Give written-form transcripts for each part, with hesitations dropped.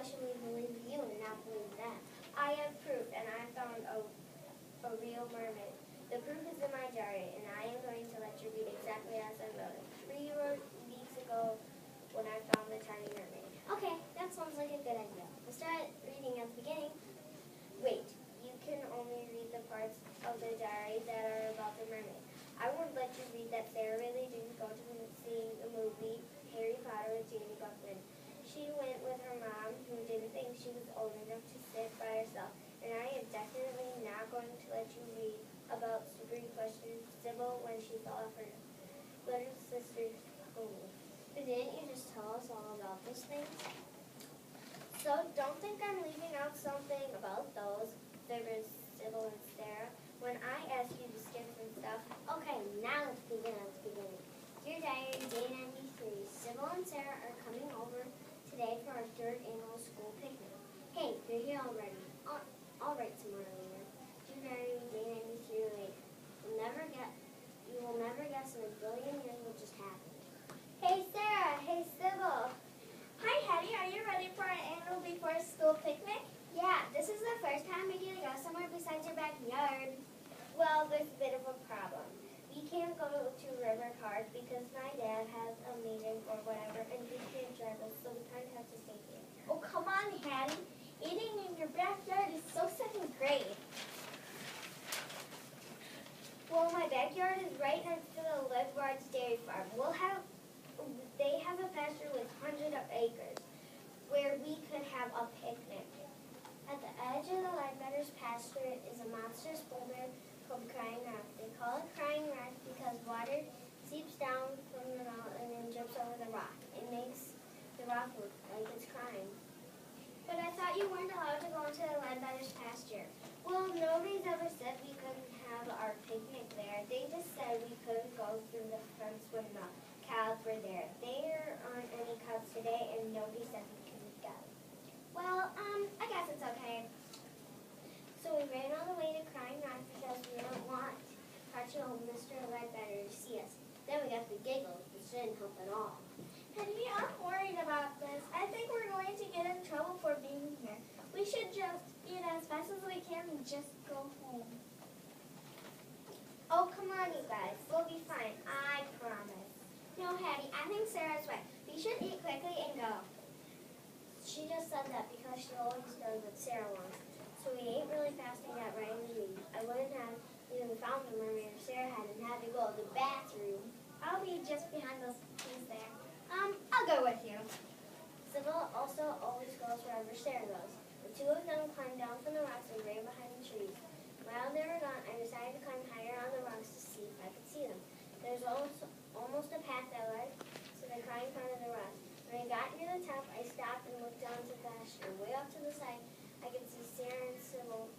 why should we believe you and not believe them? I have proof, and I found a real mermaid. The proof is in my diary, and I am going to let you read exactly as I wrote it. 3 weeks ago, when I found the tiny mermaid. Okay, that sounds like a good idea. We'll start reading at the beginning. Wait, you can only read the parts of the diary that are about the mermaid. I won't let you read that Sarah really didn't go to see the movie Harry Potter with Jamie Buckland. She went with her mom, who didn't think she was old enough to sit by herself. And I am definitely not going to let you read about Super questioned Sybil when she fell off her little sister's home. But didn't you just tell us all about those things? So don't think I'm leaving out something about those. There was Sybil and Sarah. When I asked you to skip some stuff, Okay, now let's begin at the beginning. Dear Diary, day 93. Sybil and Sarah are coming over today for our 3rd annual school picnic. Hey, you're here already. I'll write some more later. Dear Diary, day 93 later. You will never guess in a billion years what just happened. hey Sarah, hey Sybil. Hi, Hattie. Are you ready for our annual before school picnic? Yeah, this is the first time we get to go somewhere besides your backyard. Well, there's a bit of a problem. We can't go to River Park because my dad has a meeting or whatever, and he can't drive us, so we kind of have to stay here. Oh, come on, Hattie. Eating in your backyard is so second grade. Well, my backyard is right next to the Ledward's Dairy Farm. They have a pasture with hundreds of acres where we could have a picnic. At the edge of the Lightbetter's pasture is a monstrous boulder called Crying Rock. They call it Crying Rock because water seeps down from the mountain and drips over the rock. It makes the rock look like it's crying. But I thought you weren't allowed to go into the Lightbetter's pasture. Well, nobody's ever said we couldn't have our picnic there. They just said we couldn't go through the fence when the cows were there. There aren't any cows today, and nobody said we couldn't go. Well, I guess it's okay. So we ran all the way to Crying Rock because we didn't want Mr. Ledbetter to see us. Then we got the giggles, which didn't help at all. Hattie, I'm worried about this. I think we're going to get in trouble for being here. We should just eat as fast as we can and just go home. Oh, come on, you guys. We'll be fine. I promise. No, Hattie, I think Sarah's right. We should eat quickly and go. She just said that because she always does what Sarah wants. So we ate really fast and got right in the meeting. I wouldn't have even found the mermaid if Sarah hadn't had to go to the bathroom. I'll be just behind those trees there. I'll go with you. Sybil also always goes wherever Sarah goes. The two of them climbed down from the rocks and ran behind the trees. While they were gone, I decided to climb higher on the rocks to see if I could see them. There's almost a path that led to the crying part of the rocks. When I got near the top, I stopped and looked down to the pasture. Way off to the side, I could see Sarah and Sybil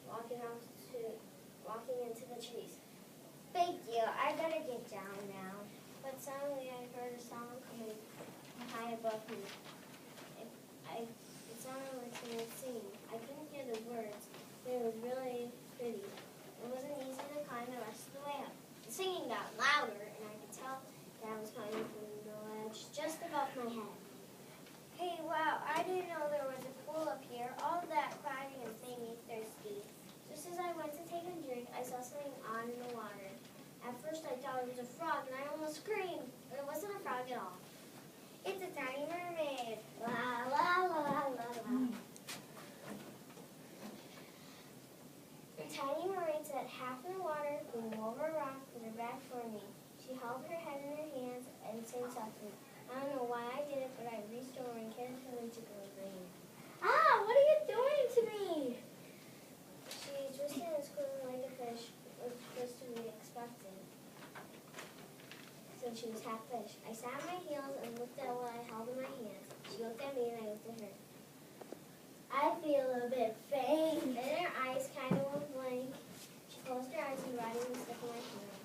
walking into the trees. Thank you. I better get down now. But suddenly I heard a sound coming high above me. It sounded like someone singing. I couldn't hear the words, but it was really pretty. It wasn't easy to climb the rest of the way up. The singing got louder, and I could tell that it was coming from the ledge just above my head. Hey, wow, I didn't know there was a pool up here. All that climbing has made me thirsty. Just as I went to take a drink, I saw something odd in the water. At first I thought it was a frog, and I almost screamed, but it wasn't a frog at all. It's a tiny mermaid. La la la la la la. The tiny mermaid sat half in the water, leaning over a rock with her back toward me. She held her head in her hands and sang softly. I don't know why I did it, but I reached over and kissed her and took her green. Ah, what are you doing to me? She twisted and squirmed like a fish, which was to be expected, since she was half fish. I sat on my heels and looked at what I held in my hands. She looked at me and I looked at her. I feel a bit faint. Then her eyes kind of went blank. She closed her eyes and riding the stick in my hand.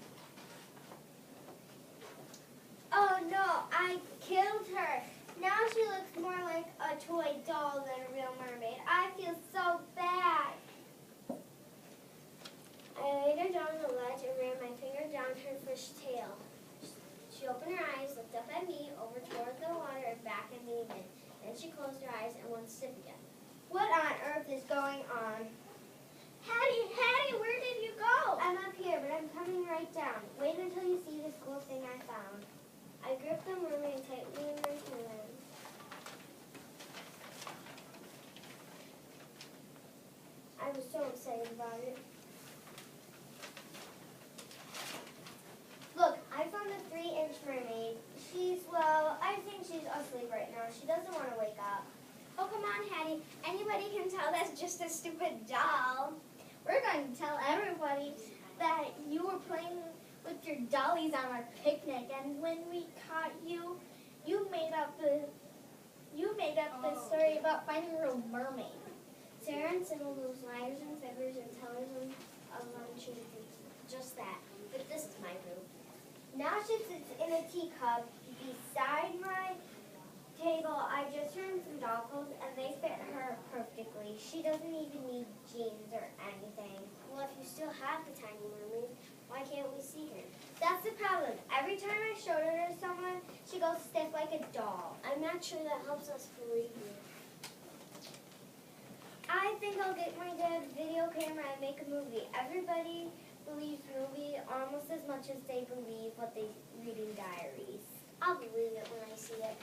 Oh no, I killed her. Now she looks more like a toy doll than a real mermaid. I feel so bad. I laid her down on the ledge and ran my finger down her fish tail. She opened her eyes, looked up at me, over toward the water, and back at me again. Then Then she closed her eyes and went to sleep again. What on earth is going on? Hattie, where did you go? I'm up here, but I'm coming right down. Wait until you see this cool thing I found. I gripped the mermaid tightly in my hands. I was so excited about it. Look, I found a 3-inch mermaid. I think she's asleep right now. She doesn't want to wake up. Oh, come on, Hattie. Anybody can tell that's just a stupid doll. We're going to tell everybody that you were playing with your dollies on our picnic, and when we caught you, you made up this story about finding a real mermaid. Sarah and Sybil moved liars and fibbers and tellers of untruths. Just that. But this is my group. Now she sits in a teacup beside my table. I just turned some doll clothes and they fit her perfectly. She doesn't even need jeans or anything. Well, if you still have the tiny mermaid, why can't we see her? That's the problem. Every time I showed her to someone, she goes stiff like a doll. I'm not sure that helps us believe you. I think I'll get my dad's video camera and make a movie. Everybody believes movie almost as much as they believe what they read in diaries. I'll believe it when I see it.